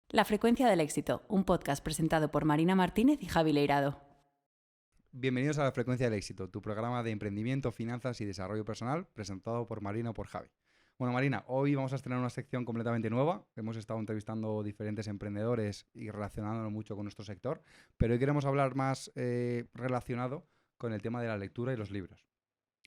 La frecuencia del éxito, un podcast presentado por Marina Martínez y Javi Leirado. Bienvenidos a La Frecuencia del Éxito, tu programa de emprendimiento, finanzas y desarrollo personal, presentado por Marina o por Javi. Bueno, Marina, hoy vamos a estrenar una sección completamente nueva. Hemos estado entrevistando diferentes emprendedores y relacionándonos mucho con nuestro sector, pero hoy queremos hablar más relacionado con el tema de la lectura y los libros.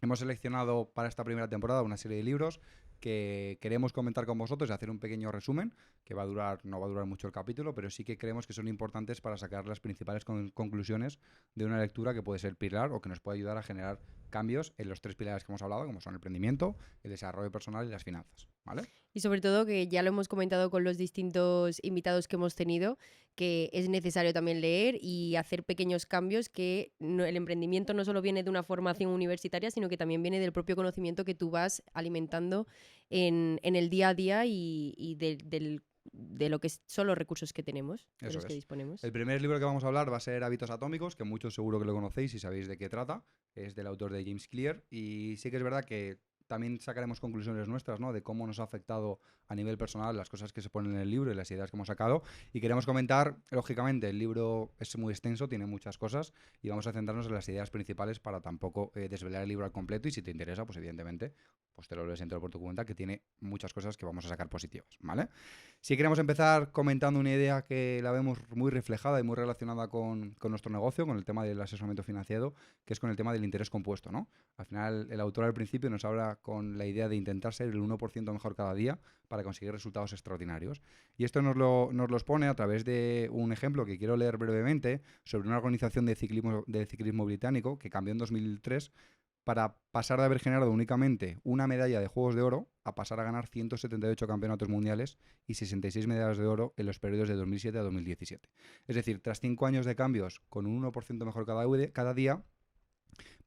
Hemos seleccionado para esta primera temporada una serie de libros que queremos comentar con vosotros y hacer un pequeño resumen, que no va a durar mucho el capítulo, pero sí que creemos que son importantes para sacar las principales conclusiones de una lectura que puede ser pilar o que nos puede ayudar a generar cambios en los tres pilares que hemos hablado, como son el emprendimiento, el desarrollo personal y las finanzas, ¿vale? Y sobre todo, que ya lo hemos comentado con los distintos invitados que hemos tenido, que es necesario también leer y hacer pequeños cambios, que el emprendimiento no solo viene de una formación universitaria, sino que también viene del propio conocimiento que tú vas alimentando en el día a día y de lo que son los recursos que tenemos, de Eso los que es. disponemos. El primer libro que vamos a hablar va a ser Hábitos Atómicos, que muchos seguro que lo conocéis y sabéis de qué trata. Es del autor de James Clear y sí que es verdad que también sacaremos conclusiones nuestras, ¿no? De cómo nos ha afectado a nivel personal las cosas que se ponen en el libro y las ideas que hemos sacado. Y queremos comentar, lógicamente, el libro es muy extenso, tiene muchas cosas y vamos a centrarnos en las ideas principales para tampoco desvelar el libro al completo y si te interesa, pues evidentemente, pues te lo lees entero por tu cuenta, que tiene muchas cosas que vamos a sacar positivas, ¿vale? Si queremos empezar comentando una idea que la vemos muy reflejada y muy relacionada con nuestro negocio, con el tema del asesoramiento financiero, que es con el tema del interés compuesto, ¿no? Al final, el autor al principio nos habla con la idea de intentar ser el 1% mejor cada día para conseguir resultados extraordinarios. Y esto nos los pone a través de un ejemplo que quiero leer brevemente sobre una organización de ciclismo británico que cambió en 2003 para pasar de haber generado únicamente una medalla de Juegos de Oro a pasar a ganar 178 campeonatos mundiales y 66 medallas de oro en los periodos de 2007 a 2017. Es decir, tras 5 años de cambios con un 1% mejor cada día,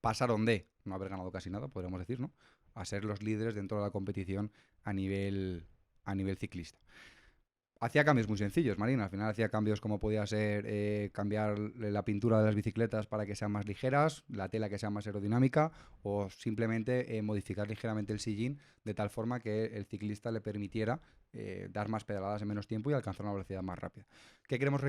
pasaron de no haber ganado casi nada, podríamos decir, ¿no?, a ser los líderes dentro de la competición a nivel ciclista. Hacía cambios muy sencillos, Marina. Al final hacía cambios como podía ser cambiar la pintura de las bicicletas para que sean más ligeras, la tela que sea más aerodinámica o simplemente modificar ligeramente el sillín de tal forma que el ciclista le permitiera dar más pedaladas en menos tiempo y alcanzar una velocidad más rápida. ¿Qué queremos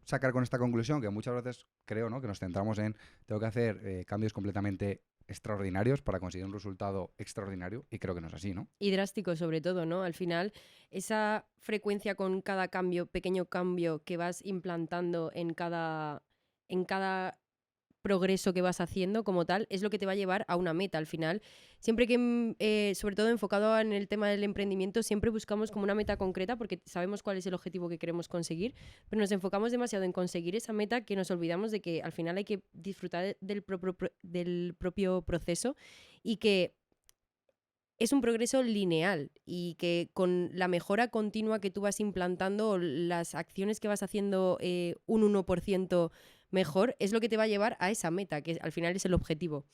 sacar con esta conclusión? Que muchas veces creo, ¿no?, que nos centramos en tengo que hacer cambios completamente extraordinarios para conseguir un resultado extraordinario y creo que no es así, ¿no? Y drástico sobre todo, ¿no? Al final, esa frecuencia con cada cambio, pequeño cambio que vas implantando en cada progreso que vas haciendo como tal, es lo que te va a llevar a una meta al final. Siempre que, sobre todo enfocado en el tema del emprendimiento, siempre buscamos como una meta concreta porque sabemos cuál es el objetivo que queremos conseguir, pero nos enfocamos demasiado en conseguir esa meta que nos olvidamos de que al final hay que disfrutar del propio proceso y que es un progreso lineal y que con la mejora continua que tú vas implantando o las acciones que vas haciendo un 1% mejor es lo que te va a llevar a esa meta, que al final es el objetivo.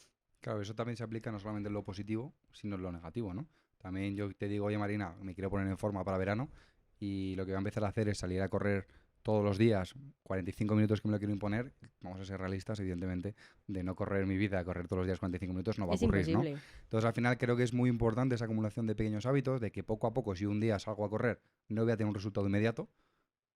Claro, eso también se aplica no solamente en lo positivo, sino en lo negativo, ¿no? También yo te digo, oye Marina, me quiero poner en forma para verano y lo que voy a empezar a hacer es salir a correr todos los días, 45 minutos que me lo quiero imponer. Vamos a ser realistas, evidentemente, de no correr mi vida, correr todos los días 45 minutos no va a Es ocurrir, ¿no? imposible. Entonces al final creo que es muy importante esa acumulación de pequeños hábitos, de que poco a poco, si un día salgo a correr, no voy a tener un resultado inmediato,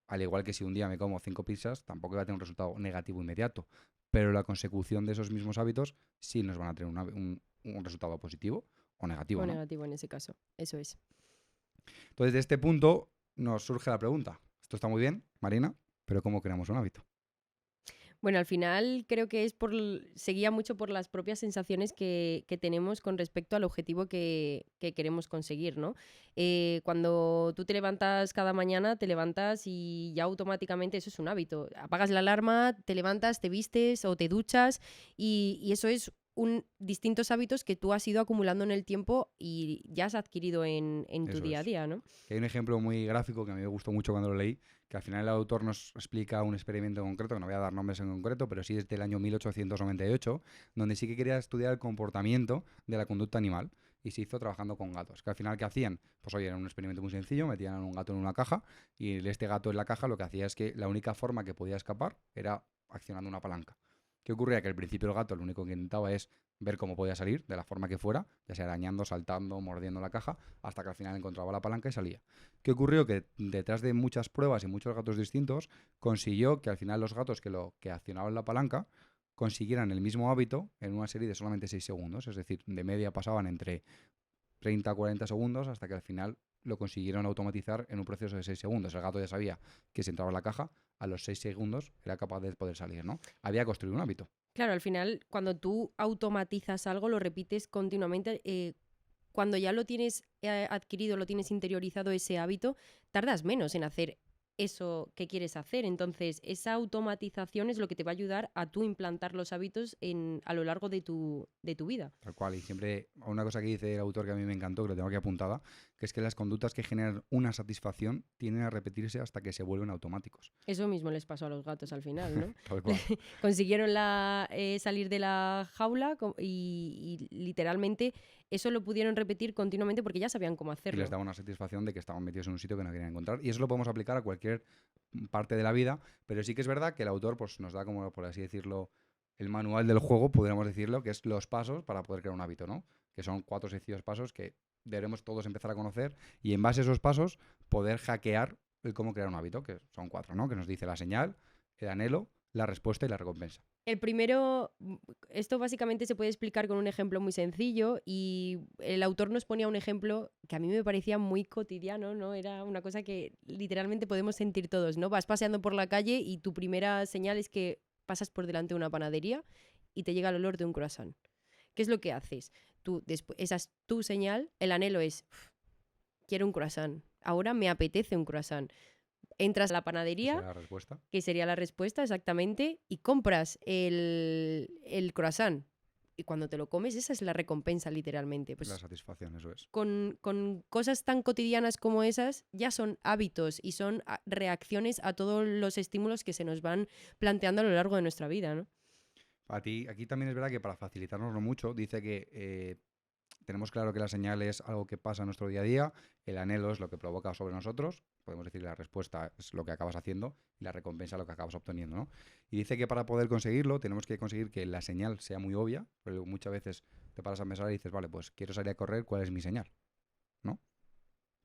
al igual que si un día me como 5 pizzas, tampoco va a tener un resultado negativo inmediato. Pero la consecución de esos mismos hábitos sí nos van a tener un resultado positivo o O negativo, ¿no? negativo en ese caso. Eso es. Entonces, de este punto nos surge la pregunta. Esto está muy bien, Marina, pero ¿cómo creamos un hábito? Bueno, al final creo que se guía mucho por las propias sensaciones que tenemos con respecto al objetivo que queremos conseguir, ¿no? Cuando tú te levantas cada mañana, te levantas y ya automáticamente eso es un hábito. Apagas la alarma, te levantas, te vistes o te duchas y eso es distintos hábitos que tú has ido acumulando en el tiempo y ya has adquirido en tu Eso día a es. día, ¿no? Que hay un ejemplo muy gráfico que a mí me gustó mucho cuando lo leí, que al final el autor nos explica un experimento concreto, que no voy a dar nombres en concreto, pero sí desde el año 1898, donde sí que quería estudiar el comportamiento de la conducta animal y se hizo trabajando con gatos. Que al final, ¿qué hacían? Pues oye, era un experimento muy sencillo, metían a un gato en una caja y este gato en la caja lo que hacía es que la única forma que podía escapar era accionando una palanca. ¿Qué ocurría? Que al principio el gato lo único que intentaba es ver cómo podía salir, de la forma que fuera, ya sea arañando, saltando, mordiendo la caja, hasta que al final encontraba la palanca y salía. ¿Qué ocurrió? Que detrás de muchas pruebas y muchos gatos distintos, consiguió que al final los gatos que accionaban la palanca consiguieran el mismo hábito en una serie de solamente 6 segundos. Es decir, de media pasaban entre 30 a 40 segundos hasta que al final lo consiguieron automatizar en un proceso de 6 segundos. El gato ya sabía que si entraba en la caja, a los 6 segundos era capaz de poder salir, ¿no? Había construido un hábito. Claro, al final, cuando tú automatizas algo, lo repites continuamente. Cuando ya lo tienes adquirido, lo tienes interiorizado ese hábito, tardas menos en hacer eso que quieres hacer. Entonces, esa automatización es lo que te va a ayudar a tú implantar los hábitos a lo largo de tu vida. Tal cual. Y siempre, una cosa que dice el autor que a mí me encantó, que lo tengo aquí apuntada, que es que las conductas que generan una satisfacción tienden a repetirse hasta que se vuelven automáticos. Eso mismo les pasó a los gatos al final, ¿no? Tal cual. Consiguieron salir de la jaula y literalmente eso lo pudieron repetir continuamente porque ya sabían cómo Y hacerlo. les daba una satisfacción de que estaban metidos en un sitio que no querían encontrar. Y eso lo podemos aplicar a cualquier parte de la vida, pero sí que es verdad que el autor pues, nos da, como por así decirlo, el manual del juego, podríamos decirlo, que es los pasos para poder crear un hábito, ¿no? Que son 4 sencillos pasos que debemos todos empezar a conocer y en base a esos pasos poder hackear el cómo crear un hábito, que son 4, ¿no? Que nos dice la señal, el anhelo, la respuesta y la recompensa. El primero, esto básicamente se puede explicar con un ejemplo muy sencillo y el autor nos ponía un ejemplo que a mí me parecía muy cotidiano, ¿no? Era una cosa que literalmente podemos sentir todos, ¿no? Vas paseando por la calle y tu primera señal es que pasas por delante de una panadería y te llega el olor de un croissant. ¿Qué es lo que haces? Esa es tu señal, el anhelo es, quiero un croissant, ahora me apetece un croissant. Entras a la panadería, ¿Esa es la respuesta? que sería la respuesta exactamente, y compras el croissant. Y cuando te lo comes, esa es la recompensa literalmente. Pues La satisfacción, eso es. con cosas tan cotidianas como esas, ya son hábitos y son reacciones a todos los estímulos que se nos van planteando a lo largo de nuestra vida, ¿no? Aquí también es verdad que para facilitarnoslo mucho, dice que tenemos claro que la señal es algo que pasa en nuestro día a día, el anhelo es lo que provoca sobre nosotros, podemos decir que la respuesta es lo que acabas haciendo y la recompensa lo que acabas obteniendo, ¿no? Y dice que para poder conseguirlo tenemos que conseguir que la señal sea muy obvia, porque muchas veces te paras a pensar y dices, vale, pues quiero salir a correr, ¿cuál es mi señal? ¿No?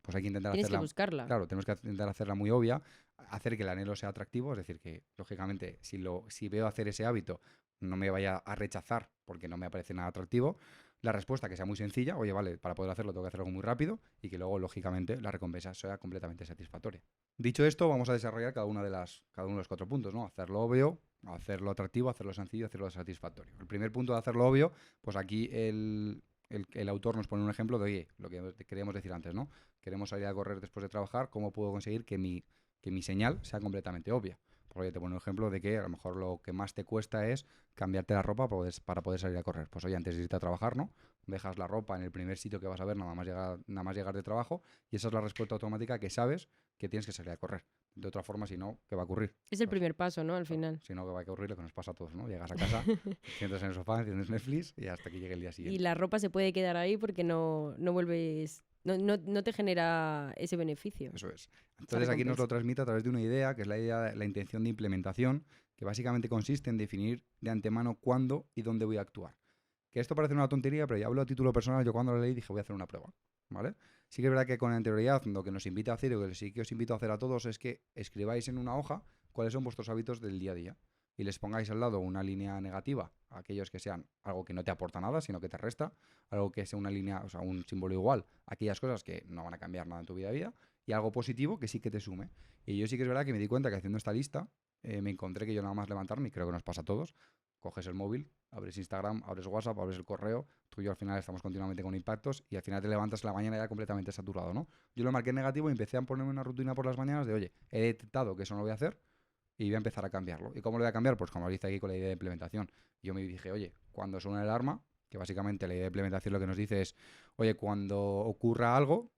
Pues hay que intentar Tienes que hacerla. buscarla. Claro, tenemos que intentar hacerla muy obvia, hacer que el anhelo sea atractivo, es decir, que lógicamente si veo hacer ese hábito no me vaya a rechazar porque no me parece nada atractivo. La respuesta que sea muy sencilla, oye, vale, para poder hacerlo tengo que hacer algo muy rápido y que luego, lógicamente, la recompensa sea completamente satisfactoria. Dicho esto, vamos a desarrollar cada uno de los 4 puntos, ¿no? Hacerlo obvio, hacerlo atractivo, hacerlo sencillo, hacerlo satisfactorio. El primer punto de hacerlo obvio, pues aquí el autor nos pone un ejemplo de, oye, lo que queríamos decir antes, ¿no? Queremos salir a correr después de trabajar, ¿cómo puedo conseguir que mi señal sea completamente obvia? Pues oye, te pongo un ejemplo de que a lo mejor lo que más te cuesta es cambiarte la ropa para poder salir a correr. Pues oye, antes de irte a trabajar, ¿no? Dejas la ropa en el primer sitio que vas a ver nada más llegar de trabajo y esa es la respuesta automática que sabes que tienes que salir a correr. De otra forma, si no, ¿qué va a ocurrir? Es el primer paso, ¿no? Al final. Si no, ¿qué va a ocurrir? Lo que nos pasa a todos, ¿no? Llegas a casa, te sientas en el sofá, enciendes Netflix y hasta que llegue el día Y siguiente. la ropa se puede quedar ahí porque no vuelves, no te genera ese beneficio. Eso es. Entonces aquí nos recompensa. lo transmite a través de una idea, que es la intención de implementación, que básicamente consiste en definir de antemano cuándo y dónde voy a actuar. Que esto parece una tontería, pero ya hablo a título personal, yo cuando lo leí dije voy a hacer una prueba, ¿vale? Sí que es verdad que con anterioridad lo que nos invita a hacer, o que sí que os invito a hacer a todos, es que escribáis en una hoja cuáles son vuestros hábitos del día a día y les pongáis al lado una línea negativa a aquellos que sean algo que no te aporta nada, sino que te resta, algo que sea una línea, o sea, un símbolo igual a aquellas cosas que no van a cambiar nada en tu vida a día y algo positivo que sí que te sume. Y yo sí que es verdad que me di cuenta que haciendo esta lista me encontré que yo nada más levantarme, y creo que nos pasa a todos, coges el móvil, abres Instagram, abres WhatsApp, abres el correo, tú y yo al final estamos continuamente con impactos y al final te levantas en la mañana ya completamente saturado, ¿no? Yo lo marqué en negativo y empecé a ponerme una rutina por las mañanas de, oye, he detectado que eso no lo voy a hacer y voy a empezar a cambiarlo. ¿Y cómo lo voy a cambiar? Pues como lo hice aquí con la idea de implementación. Yo me dije, oye, cuando suena el alarma, que básicamente la idea de implementación lo que nos dice es, oye, cuando ocurra algo,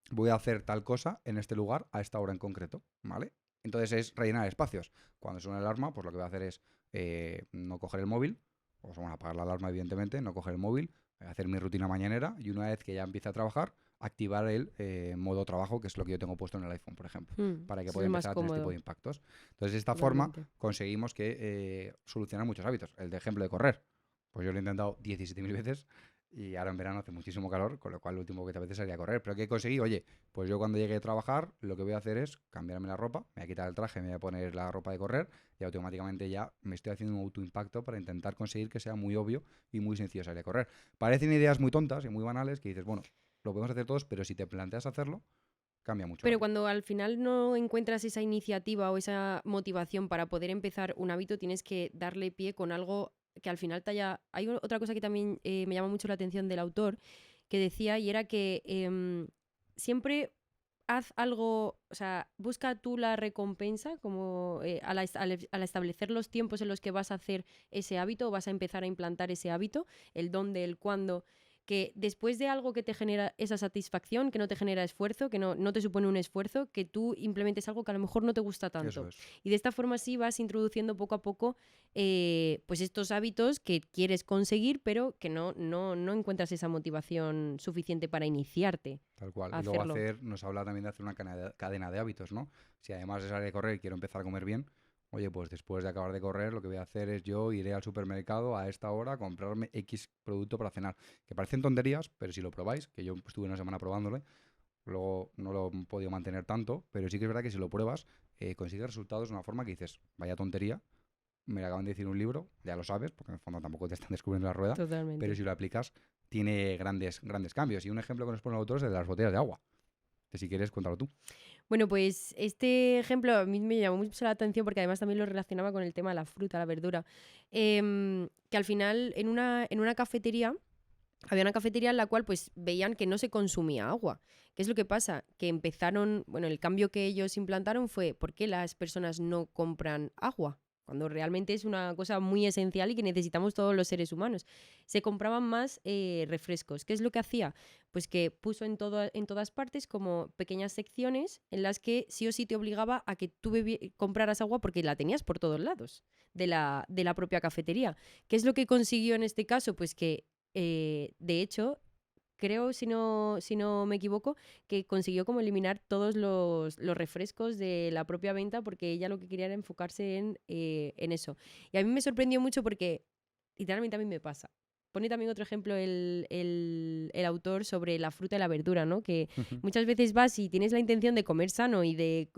voy a hacer tal cosa en este lugar a esta hora en concreto, ¿vale? Entonces es rellenar espacios. Cuando suena el alarma, pues lo que voy a hacer es no coger el móvil, o sea, bueno, apagar la alarma evidentemente, no coger el móvil, hacer mi rutina mañanera y una vez que ya empiece a trabajar, activar el modo trabajo, que es lo que yo tengo puesto en el iPhone, por ejemplo, para que Eso pueda es más empezar a tener este tipo cómodo, de impactos. Entonces, de esta forma totalmente. conseguimos que solucionar muchos hábitos. El de ejemplo de correr, pues yo lo he intentado 17.000 veces y ahora en verano hace muchísimo calor, con lo cual lo último que te apetece sería correr. Pero ¿qué he conseguido? Oye, pues yo cuando llegue a trabajar, lo que voy a hacer es cambiarme la ropa, me voy a quitar el traje, me voy a poner la ropa de correr y automáticamente ya me estoy haciendo un autoimpacto para intentar conseguir que sea muy obvio y muy sencillo salir a correr. Parecen ideas muy tontas y muy banales que dices, bueno, lo podemos hacer todos, pero si te planteas hacerlo, cambia mucho. Pero cuando al final no encuentras esa iniciativa o esa motivación para poder empezar un hábito, tienes que darle pie con algo que al final te haya... Hay otra cosa que también me llama mucho la atención del autor, que decía, y era que siempre haz algo, o sea, busca tú la recompensa, como al establecer los tiempos en los que vas a hacer ese hábito o vas a empezar a implantar ese hábito, el dónde, el cuándo, que después de algo que te genera esa satisfacción, que no te genera esfuerzo, que no te supone un esfuerzo, que tú implementes algo que a lo mejor no te gusta Eso tanto. es. Y de esta forma sí vas introduciendo poco a poco pues estos hábitos que quieres conseguir, pero que no encuentras esa motivación suficiente para iniciarte Tal cual. a Y luego hacerlo. nos habla también de hacer una cadena de hábitos, ¿no? Si además de salir a correr quiero empezar a comer bien, oye, pues después de acabar de correr, lo que voy a hacer es yo iré al supermercado a esta hora a comprarme X producto para cenar. Que parecen tonterías, pero si lo probáis, que yo estuve una semana probándole, luego no lo he podido mantener tanto, pero sí que es verdad que si lo pruebas, consigues resultados de una forma que dices, vaya tontería, me lo acaban de decir un libro, ya lo sabes, porque en el fondo tampoco te están descubriendo la rueda, pero Totalmente. si lo aplicas, tiene grandes cambios. Y un ejemplo que nos pone el autor es el de las botellas de agua, que si quieres, cuéntalo tú. Bueno, pues este ejemplo a mí me llamó mucho la atención porque además también lo relacionaba con el tema de la fruta, la verdura. Que al final en una cafetería, había una cafetería en la cual pues veían que no se consumía agua. ¿Qué es lo que pasa? Que empezaron, bueno, el cambio que ellos implantaron fue ¿por qué las personas no compran agua? Cuando realmente es una cosa muy esencial y que necesitamos todos los seres humanos. Se compraban más refrescos. ¿Qué es lo que hacía? Pues que puso en todas partes como pequeñas secciones en las que sí o sí te obligaba a que tú compraras agua porque la tenías por todos lados de la propia cafetería. ¿Qué es lo que consiguió en este caso? Pues que de hecho, creo, si no me equivoco, que consiguió como eliminar todos los refrescos de la propia venta porque ella lo que quería era enfocarse en eso. Y a mí me sorprendió mucho porque literalmente a mí me pasa. Pone también otro ejemplo el autor sobre la fruta y la verdura, ¿no? Que muchas veces vas y tienes la intención de comer sano y de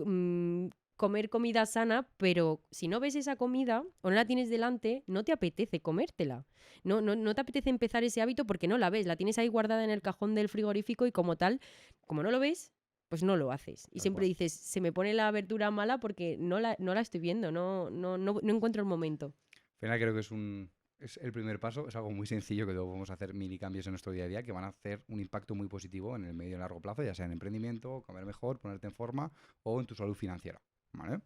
comer comida sana, pero si no ves esa comida o no la tienes delante, no te apetece comértela. No te apetece empezar ese hábito porque no la ves, la tienes ahí guardada en el cajón del frigorífico y como tal, como no lo ves, pues no lo haces. Y Tal siempre cual. dices, se me pone la verdura mala porque no la estoy viendo, no encuentro el momento. Al final creo que es el primer paso, es algo muy sencillo que luego podemos hacer mini cambios en nuestro día a día que van a hacer un impacto muy positivo en el medio y largo plazo, ya sea en emprendimiento, comer mejor, ponerte en forma o en tu salud financiera, ¿vale?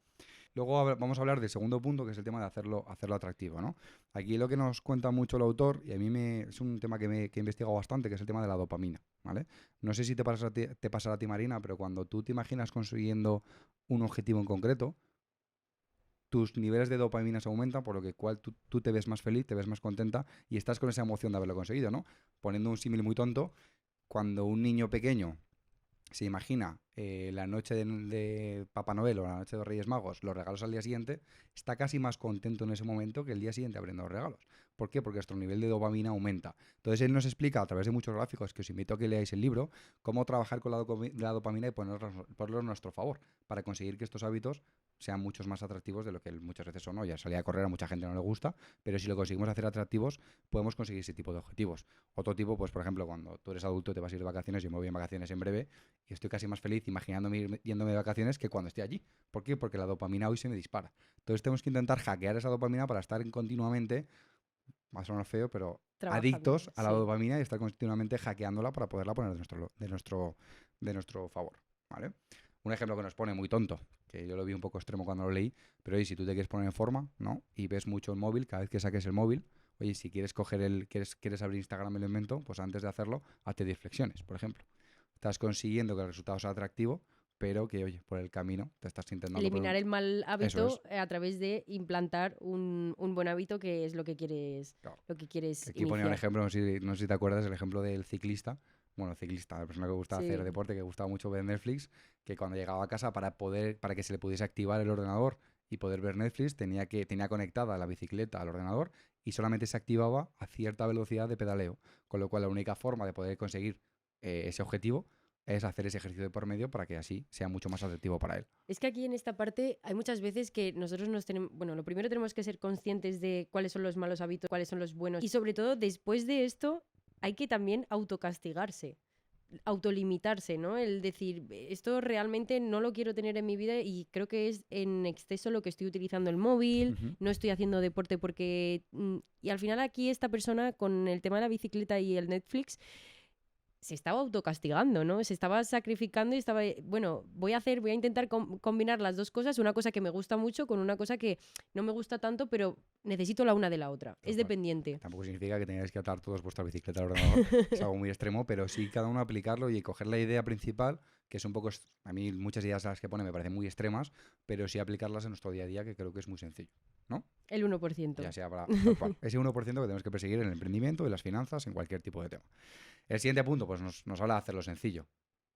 Luego vamos a hablar del segundo punto, que es el tema de hacerlo atractivo, ¿no? Aquí lo que nos cuenta mucho el autor, y a mí es un tema que he investigado bastante, que es el tema de la dopamina, ¿vale? No sé si te pasará a ti, Marina, pero cuando tú te imaginas consiguiendo un objetivo en concreto, tus niveles de dopamina se aumentan, por lo que cual tú te ves más feliz, te ves más contenta y estás con esa emoción de haberlo conseguido, ¿no? Poniendo un símil muy tonto, cuando un niño pequeño se imagina la noche de Papá Noel o la noche de los Reyes Magos, los regalos al día siguiente, está casi más contento en ese momento que el día siguiente abriendo los regalos. ¿Por qué? Porque nuestro nivel de dopamina aumenta. Entonces él nos explica a través de muchos gráficos, que os invito a que leáis el libro, cómo trabajar con la dopamina y ponerlo a nuestro favor para conseguir que estos hábitos sean muchos más atractivos de lo que muchas veces son. ¿No? Ya salir a correr a mucha gente no le gusta, pero si lo conseguimos hacer atractivos, podemos conseguir ese tipo de objetivos. Otro tipo, pues por ejemplo, cuando tú eres adulto te vas a ir de vacaciones, yo me voy en vacaciones en breve y estoy casi más feliz imaginándome yéndome de vacaciones que cuando estoy allí. ¿Por qué? Porque la dopamina hoy se me dispara. Entonces tenemos que intentar hackear esa dopamina para estar continuamente, va a sonar feo, pero Trabajando, adictos a la sí. dopamina y estar continuamente hackeándola para poderla poner de nuestro favor. ¿Vale? Un ejemplo que nos pone muy tonto, que yo lo vi un poco extremo cuando lo leí, pero oye, si tú te quieres poner en forma, ¿no? Y ves mucho el móvil, cada vez que saques el móvil, oye, si quieres quieres abrir Instagram el invento, pues antes de hacerlo, hazte 10 flexiones, por ejemplo. Estás consiguiendo que el resultado sea atractivo, pero que, oye, por el camino te estás intentando Eliminar el mal Eso es. hábito a través de implantar un buen hábito que es Claro. lo que quieres Aquí ponía un iniciar. ejemplo, no sé si te acuerdas, el ejemplo del ciclista bueno, ciclista, la persona que gustaba Sí. hacer deporte, que gustaba mucho ver Netflix, que cuando llegaba a casa para que se le pudiese activar el ordenador y poder ver Netflix, tenía conectada la bicicleta al ordenador y solamente se activaba a cierta velocidad de pedaleo, con lo cual la única forma de poder conseguir ese objetivo es hacer ese ejercicio de por medio para que así sea mucho más atractivo para él. Es que aquí en esta parte hay muchas veces que nosotros nos tenemos, bueno, lo primero tenemos que ser conscientes de cuáles son los malos hábitos, cuáles son los buenos y sobre todo después de esto hay que también autocastigarse, autolimitarse, ¿no? El decir, esto realmente no lo quiero tener en mi vida y creo que es en exceso lo que estoy utilizando el móvil, Ujú. no estoy haciendo deporte porque... Y al final aquí esta persona con el tema de la bicicleta y el Netflix se estaba autocastigando, ¿no? Se estaba sacrificando y estaba, bueno, voy a intentar combinar las dos cosas, una cosa que me gusta mucho con una cosa que no me gusta tanto, pero necesito la una de la otra. Tal Es cual. dependiente. Tampoco significa que tengáis que atar todos vuestra bicicleta al ordenador, es algo muy extremo, pero sí cada uno aplicarlo y coger la idea principal, que es un poco, a mí muchas ideas a las que pone me parecen muy extremas, pero sí aplicarlas en nuestro día a día, que creo que es muy sencillo, ¿no? El 1%. Ya sea para tal cual, ese 1% que tenemos que perseguir en el emprendimiento, en las finanzas, en cualquier tipo de tema. El siguiente punto, pues nos habla de hacerlo sencillo.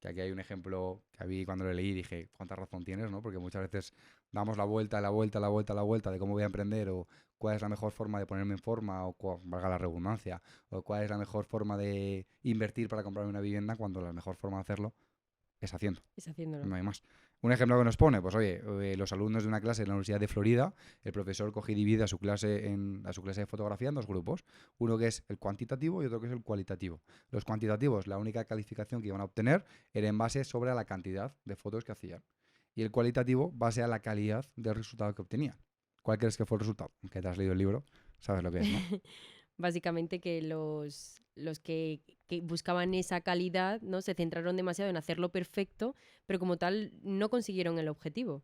Que aquí hay un ejemplo que a mí cuando lo leí dije, cuánta razón tienes, ¿no? Porque muchas veces damos la vuelta de cómo voy a emprender o cuál es la mejor forma de ponerme en forma o valga la redundancia, o cuál es la mejor forma de invertir para comprarme una vivienda cuando la mejor forma de hacerlo es haciendo. Es haciéndolo. No hay más. Un ejemplo que nos pone, pues oye, los alumnos de una clase en la Universidad de Florida, el profesor coge y divide a su clase de fotografía en dos grupos. Uno que es el cuantitativo y otro que es el cualitativo. Los cuantitativos, la única calificación que iban a obtener era en base sobre la cantidad de fotos que hacían. Y el cualitativo, base a la calidad del resultado que obtenían. ¿Cuál crees que fue el resultado? Aunque te has leído el libro, sabes lo que es, ¿no? Básicamente que los que buscaban esa calidad, ¿no? Se centraron demasiado en hacerlo perfecto, pero como tal no consiguieron el objetivo.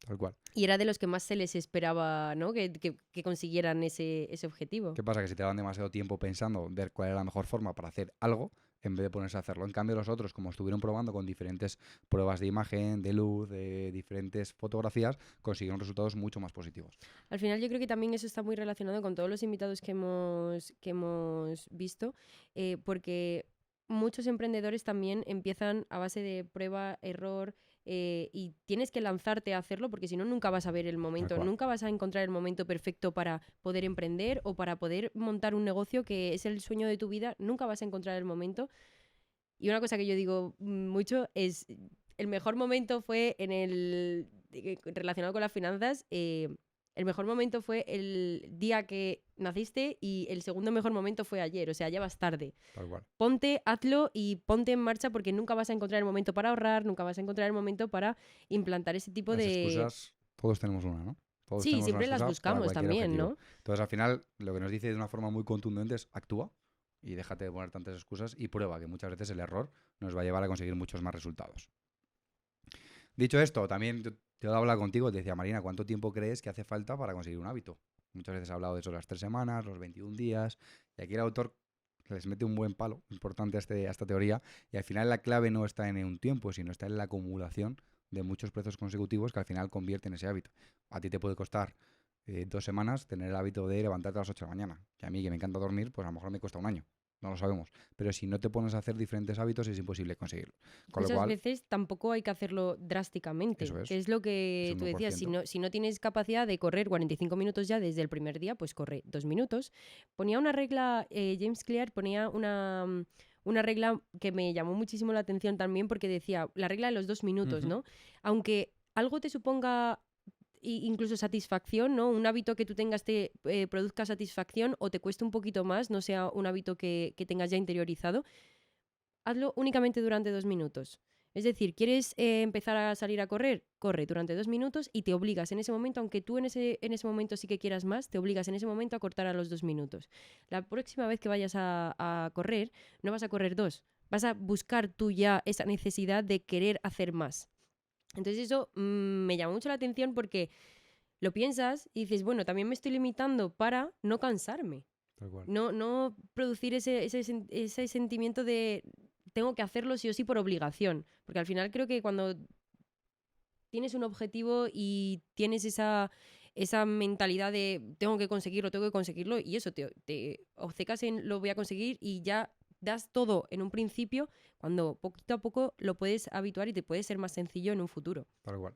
Tal cual. Y era de los que más se les esperaba, ¿no? Que consiguieran ese objetivo. ¿Qué pasa? Que si te daban demasiado tiempo pensando ver cuál era la mejor forma para hacer algo, en vez de ponerse a hacerlo. En cambio, los otros, como estuvieron probando con diferentes pruebas de imagen, de luz, de diferentes fotografías, consiguieron resultados mucho más positivos. Al final yo creo que también eso está muy relacionado con todos los invitados que hemos visto, porque muchos emprendedores también empiezan a base de prueba, error, y tienes que lanzarte a hacerlo porque si no nunca vas a ver el momento, cual. nunca vas a encontrar el momento perfecto para poder emprender o para poder montar un negocio que es el sueño de tu vida, nunca vas a encontrar el momento. Y una cosa que yo digo mucho es, el mejor momento fue relacionado con las finanzas, el mejor momento fue el día que naciste y el segundo mejor momento fue ayer, o sea, ya vas tarde. Tal cual. Ponte, hazlo y ponte en marcha porque nunca vas a encontrar el momento para ahorrar, nunca vas a encontrar el momento para implantar ese tipo Las de... excusas, todos tenemos una, ¿no? Todos Sí, tenemos siempre una las excusa para buscamos cualquier también, objetivo. ¿no? Entonces, al final, lo que nos dice de una forma muy contundente es actúa y déjate de poner tantas excusas y prueba que muchas veces el error nos va a llevar a conseguir muchos más resultados. Dicho esto, también te he hablado contigo, te decía, Marina, ¿cuánto tiempo crees que hace falta para conseguir un hábito? Muchas veces he hablado de eso, las 3 semanas, los 21 días, y aquí el autor les mete un buen palo importante a esta teoría, y al final la clave no está en un tiempo, sino está en la acumulación de muchos plazos consecutivos que al final convierten ese hábito. A ti te puede costar 2 semanas tener el hábito de levantarte a las 8 de la mañana, y a mí que me encanta dormir, pues a lo mejor me cuesta un año. No lo sabemos. Pero si no te pones a hacer diferentes hábitos es imposible conseguirlo. Con lo Muchas cual, veces tampoco hay que hacerlo drásticamente, Eso es, que es lo que es tú un decías, si 1%. no tienes capacidad de correr 45 minutos ya desde el primer día, pues corre 2 minutos. Ponía una regla, James Clear ponía una regla que me llamó muchísimo la atención también porque decía, la regla de los 2 minutos, Ujú. ¿no? Aunque algo te suponga incluso satisfacción, ¿no? Un hábito que tú tengas te produzca satisfacción o te cueste un poquito más, no sea un hábito que tengas ya interiorizado, hazlo únicamente durante 2 minutos. Es decir, ¿quieres empezar a salir a correr? Corre durante 2 minutos y te obligas en ese momento, aunque tú en ese momento sí que quieras más, te obligas en ese momento a cortar a los 2 minutos. La próxima vez que vayas a correr, no vas a correr 2, vas a buscar tú ya esa necesidad de querer hacer más. Entonces eso me llama mucho la atención porque lo piensas y dices, bueno, también me estoy limitando para no cansarme. Tal cual. No producir ese sentimiento de tengo que hacerlo sí o sí por obligación. Porque al final creo que cuando tienes un objetivo y tienes esa mentalidad de tengo que conseguirlo, y eso te obcecas en lo voy a conseguir y ya das todo en un principio, cuando poquito a poco lo puedes habituar y te puede ser más sencillo en un futuro. Tal cual.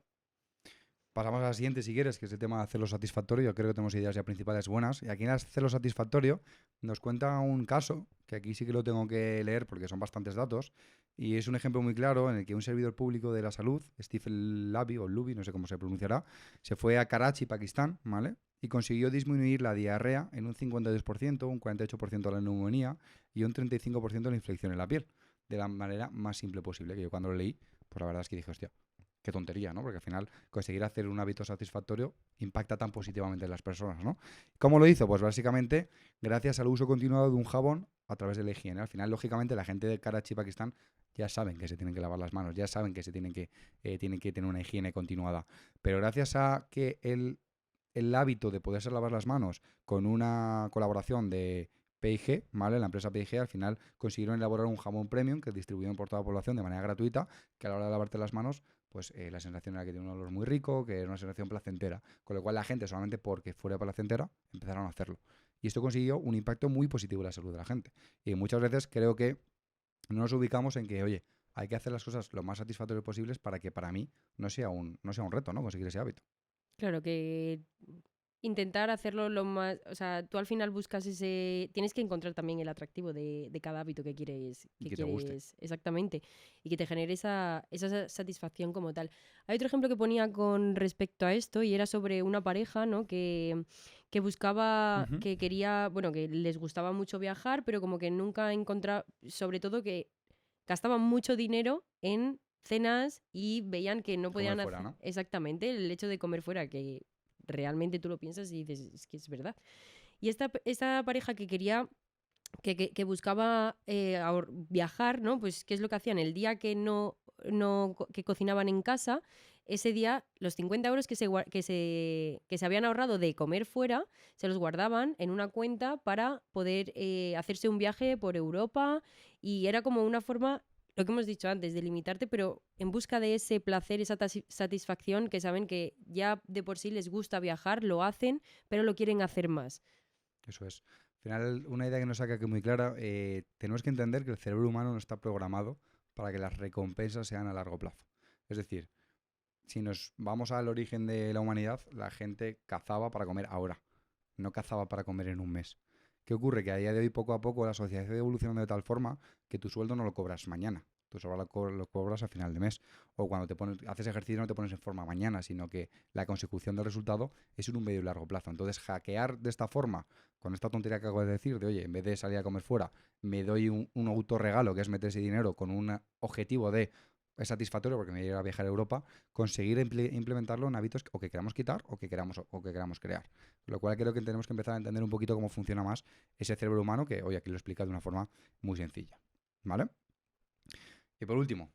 Pasamos a la siguiente, si quieres, que es el tema de celo satisfactorio. Yo creo que tenemos ideas ya principales buenas. Y aquí en el celo satisfactorio nos cuenta un caso, que aquí sí que lo tengo que leer porque son bastantes datos, y es un ejemplo muy claro en el que un servidor público de la salud, Stephen Labi, o Luby, no sé cómo se pronunciará, se fue a Karachi, Pakistán, ¿vale? Y consiguió disminuir la diarrea en un 52%, un 48% la neumonía y un 35% la infección en la piel, de la manera más simple posible. Que yo cuando lo leí, pues la verdad es que dije, hostia, qué tontería, ¿no? Porque al final conseguir hacer un hábito satisfactorio impacta tan positivamente en las personas, ¿no? ¿Cómo lo hizo? Pues básicamente gracias al uso continuado de un jabón a través de la higiene. Al final, lógicamente, la gente de Karachi, Pakistán, ya saben que se tienen que lavar las manos, ya saben que se tienen que tener una higiene continuada. Pero gracias a que el hábito de poderse lavar las manos con una colaboración de P&G, ¿vale? La empresa P&G al final consiguieron elaborar un jabón premium que distribuyeron por toda la población de manera gratuita, que a la hora de lavarte las manos, pues la sensación era que tiene un olor muy rico, que era una sensación placentera, con lo cual la gente, solamente porque fuera placentera, empezaron a hacerlo. Y esto consiguió un impacto muy positivo en la salud de la gente. Y muchas veces creo que no nos ubicamos en que, oye, hay que hacer las cosas lo más satisfactorias posibles para que para mí no sea un reto, ¿no? Conseguir ese hábito. Claro que intentar hacerlo lo más, o sea, tú al final buscas tienes que encontrar también el atractivo de cada hábito que quieres, Y que te guste. exactamente, y que te genere esa satisfacción como tal. Hay otro ejemplo que ponía con respecto a esto y era sobre una pareja, ¿no? Que buscaba, Ujú. que quería, bueno, que les gustaba mucho viajar, pero como que nunca encontraba, sobre todo que gastaban mucho dinero en cenas y veían que no Comer podían fuera, hacer ¿no? exactamente el hecho de comer fuera, que realmente tú lo piensas y dices, es que es verdad. Y esta pareja que quería, que buscaba viajar, ¿no? Pues, ¿qué es lo que hacían? El día que que cocinaban en casa, ese día los 50 euros que se habían ahorrado de comer fuera, se los guardaban en una cuenta para poder hacerse un viaje por Europa, y era como una forma, lo que hemos dicho antes, de limitarte, pero en busca de ese placer, esa satisfacción, que saben que ya de por sí les gusta viajar, lo hacen, pero lo quieren hacer más. Eso es. Al final, una idea que nos saca aquí muy clara, tenemos que entender que el cerebro humano no está programado para que las recompensas sean a largo plazo. Es decir, si nos vamos al origen de la humanidad, la gente cazaba para comer ahora, no cazaba para comer en un mes. ¿Qué ocurre? Que a día de hoy, poco a poco, la sociedad ha evolucionado de tal forma que tu sueldo no lo cobras mañana. Tu sueldo lo cobras a final de mes. O cuando haces ejercicio no te pones en forma mañana, sino que la consecución del resultado es en un medio y largo plazo. Entonces, hackear de esta forma, con esta tontería que acabo de decir, de oye, en vez de salir a comer fuera, me doy un autorregalo, que es meter ese dinero con un objetivo de es satisfactorio porque me voy a ir a viajar a Europa, conseguir implementarlo en hábitos o que queramos quitar o que queramos crear. Lo cual creo que tenemos que empezar a entender un poquito cómo funciona más ese cerebro humano, que hoy aquí lo explica de una forma muy sencilla. ¿Vale? Y por último,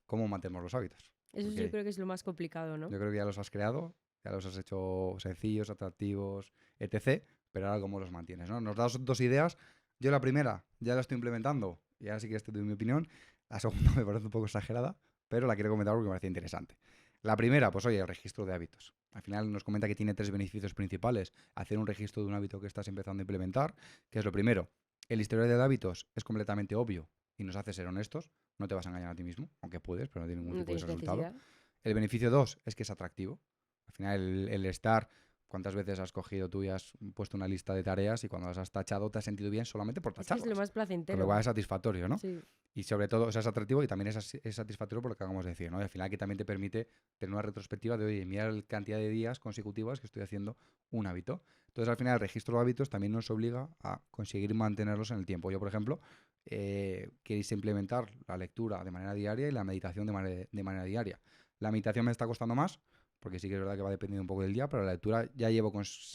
¿cómo mantenemos los hábitos? Eso yo Porque creo que es lo más complicado, ¿no? yo creo que ya los has creado, ya los has hecho sencillos, atractivos, etc. Pero ahora, ¿cómo los mantienes? ¿No? Nos das dos ideas. Yo la primera ya la estoy implementando y ahora sí que te doy mi opinión. La segunda me parece un poco exagerada, pero la quiero comentar porque me parece interesante. La primera, pues oye, el registro de hábitos. Al final nos comenta que tiene 3 beneficios principales. Hacer un registro de un hábito que estás empezando a implementar, que es lo primero. El historial de hábitos es completamente obvio y nos hace ser honestos. No te vas a engañar a ti mismo, aunque puedes, pero no tiene ningún No tipo de tienes resultado. necesidad. El beneficio 2 es que es atractivo. Al final, el estar, ¿cuántas veces has cogido tú y has puesto una lista de tareas y cuando las has tachado te has sentido bien solamente por Es que es lo tacharlas? más Con lo cual placentero. es satisfactorio, ¿no? Sí. Y sobre todo, o sea, es atractivo y también es satisfactorio por lo que acabamos de decir, ¿no? Y al final que también te permite tener una retrospectiva de, oye, mira la cantidad de días consecutivas que estoy haciendo un hábito. Entonces, al final, el registro de hábitos también nos obliga a conseguir mantenerlos en el tiempo. Yo, por ejemplo, queréis implementar la lectura de manera diaria y la meditación de manera diaria. La meditación me está costando más, porque sí que es verdad que va dependiendo un poco del día, pero la lectura ya llevo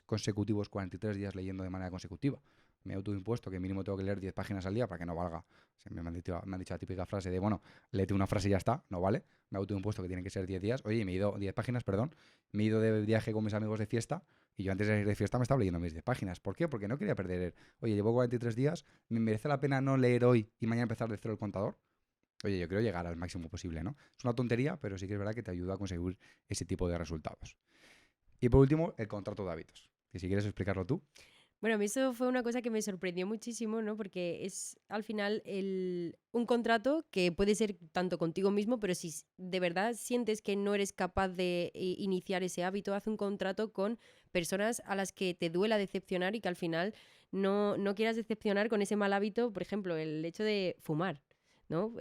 consecutivos 43 días leyendo de manera consecutiva. Me he autoimpuesto que mínimo tengo que leer 10 páginas al día para que no valga. Me han dicho la típica frase de, bueno, léete una frase y ya está, no vale. Me he autoimpuesto que tienen que ser 10 días. Oye, me he ido 10 páginas, perdón. Me he ido de viaje con mis amigos de fiesta y yo antes de ir de fiesta me estaba leyendo mis 10 páginas. ¿Por qué? Porque no quería perder. Oye, llevo 43 días, ¿me merece la pena no leer hoy y mañana empezar de cero el contador? Oye, yo quiero llegar al máximo posible, ¿no? Es una tontería, pero sí que es verdad que te ayuda a conseguir ese tipo de resultados. Y por último, el contrato de hábitos. Que si quieres explicarlo tú. Bueno, a mí eso fue una cosa que me sorprendió muchísimo, ¿no? Porque es al final un contrato que puede ser tanto contigo mismo, pero si de verdad sientes que no eres capaz de iniciar ese hábito, haz un contrato con personas a las que te duela decepcionar y que al final no quieras decepcionar con ese mal hábito, por ejemplo, el hecho de fumar. ¿No?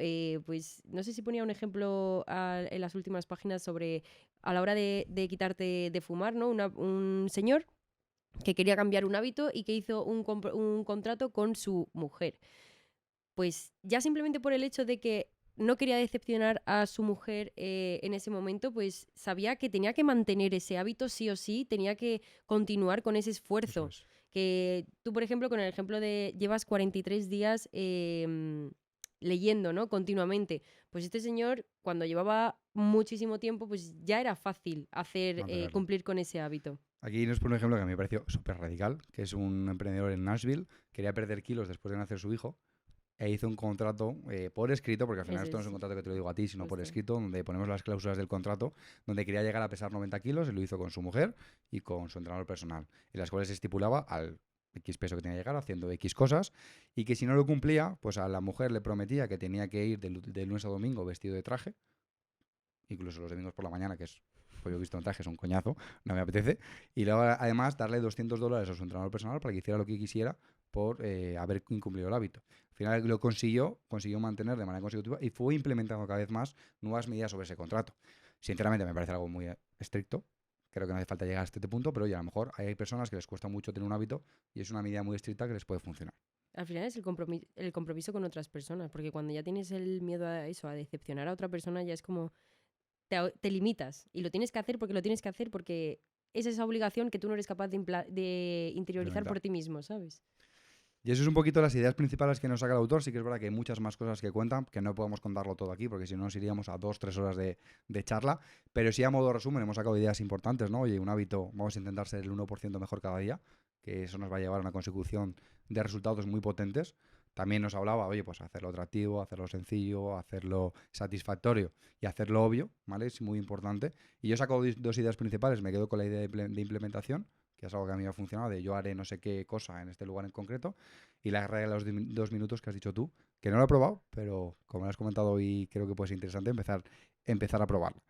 Pues no sé si ponía un ejemplo en las últimas páginas sobre a la hora de quitarte de fumar, ¿no? Un señor que quería cambiar un hábito y que hizo un contrato con su mujer. Pues ya simplemente por el hecho de que no quería decepcionar a su mujer en ese momento, pues sabía que tenía que mantener ese hábito sí o sí, tenía que continuar con ese esfuerzo. Eso es. Que tú, por ejemplo, con el ejemplo de llevas 43 días leyendo, ¿no? Continuamente. Pues este señor, cuando llevaba muchísimo tiempo, pues ya era fácil hacer Mantenerlo. cumplir con ese hábito. Aquí nos pone un ejemplo que a mí me pareció súper radical, que es un emprendedor en Nashville, quería perder kilos después de nacer su hijo, e hizo un contrato por escrito, porque al final Eso esto no es es, un contrato que te lo digo a ti, sino por justo. escrito, donde ponemos las cláusulas del contrato, donde quería llegar a pesar 90 kilos, y lo hizo con su mujer y con su entrenador personal, en las cuales se estipulaba al X peso que tenía que llegar haciendo X cosas, y que si no lo cumplía, pues a la mujer le prometía que tenía que ir de lunes a domingo vestido de traje, incluso los domingos por la mañana, que es, pues yo he visto en traje, es un coñazo, no me apetece. Y luego, además, darle $200 a su entrenador personal para que hiciera lo que quisiera por haber incumplido el hábito. Al final lo consiguió mantener de manera consecutiva y fue implementando cada vez más nuevas medidas sobre ese contrato. Sinceramente, me parece algo muy estricto. Creo que no hace falta llegar a este punto, pero oye, a lo mejor hay personas que les cuesta mucho tener un hábito y es una medida muy estricta que les puede funcionar. Al final es el compromiso con otras personas, porque cuando ya tienes el miedo a eso, a decepcionar a otra persona, ya es como te limitas y lo tienes que hacer porque es esa obligación que tú no eres capaz de interiorizar Implementar. por ti mismo, ¿sabes? Y eso es un poquito las ideas principales que nos saca el autor. Sí que es verdad que hay muchas más cosas que cuentan, que no podemos contarlo todo aquí, porque si no nos iríamos a 2-3 horas de charla. Pero sí, a modo resumen, hemos sacado ideas importantes, ¿no? Oye, un hábito, vamos a intentar ser el 1% mejor cada día, que eso nos va a llevar a una consecución de resultados muy potentes. También nos hablaba, oye, pues hacerlo atractivo, hacerlo sencillo, hacerlo satisfactorio y hacerlo obvio, ¿vale? Es muy importante. Y yo he sacado dos ideas principales, me quedo con la idea de implementación, que es algo que a mí me ha funcionado, de yo haré no sé qué cosa en este lugar en concreto, y la regla de los 2 minutos que has dicho tú, que no lo he probado, pero como lo has comentado hoy, creo que puede ser interesante empezar a probarlo.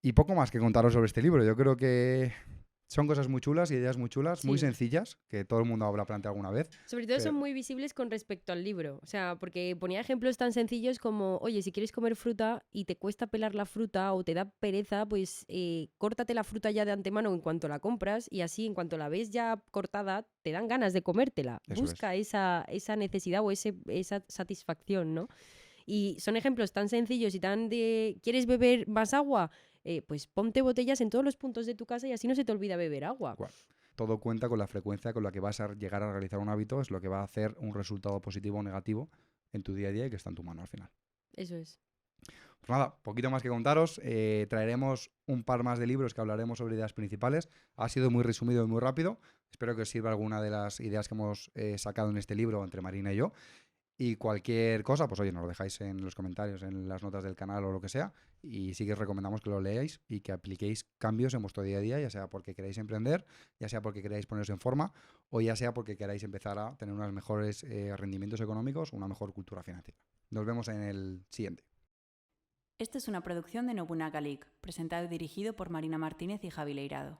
Y poco más que contaros sobre este libro. Yo creo que son cosas muy chulas, ideas muy chulas, muy Sí. sencillas, que todo el mundo habrá planteado alguna vez. Sobre todo son Pero- muy visibles con respecto al libro. O sea, porque ponía ejemplos tan sencillos como, oye, si quieres comer fruta y te cuesta pelar la fruta o te da pereza, pues córtate la fruta ya de antemano en cuanto la compras y así en cuanto la ves ya cortada, te dan ganas de comértela. Eso Busca esa necesidad o esa satisfacción, ¿no? Y son ejemplos tan sencillos y tan de, ¿quieres beber más agua? Pues ponte botellas en todos los puntos de tu casa y así no se te olvida beber agua. Todo cuenta con la frecuencia con la que vas a llegar a realizar un hábito, es lo que va a hacer un resultado positivo o negativo en tu día a día y que está en tu mano al final. Eso es. Pues nada, poquito más que contaros. Traeremos un par más de libros que hablaremos sobre ideas principales. Ha sido muy resumido y muy rápido. Espero que os sirva alguna de las ideas que hemos sacado en este libro entre Marina y yo. Y cualquier cosa, pues oye, nos lo dejáis en los comentarios, en las notas del canal o lo que sea. Y sí que os recomendamos que lo leáis y que apliquéis cambios en vuestro día a día, ya sea porque queráis emprender, ya sea porque queráis poneros en forma o ya sea porque queráis empezar a tener unos mejores rendimientos económicos, una mejor cultura financiera. Nos vemos en el siguiente. Esta es una producción de Nobunaga League, presentado y dirigido por Marina Martínez y Javi Leirado.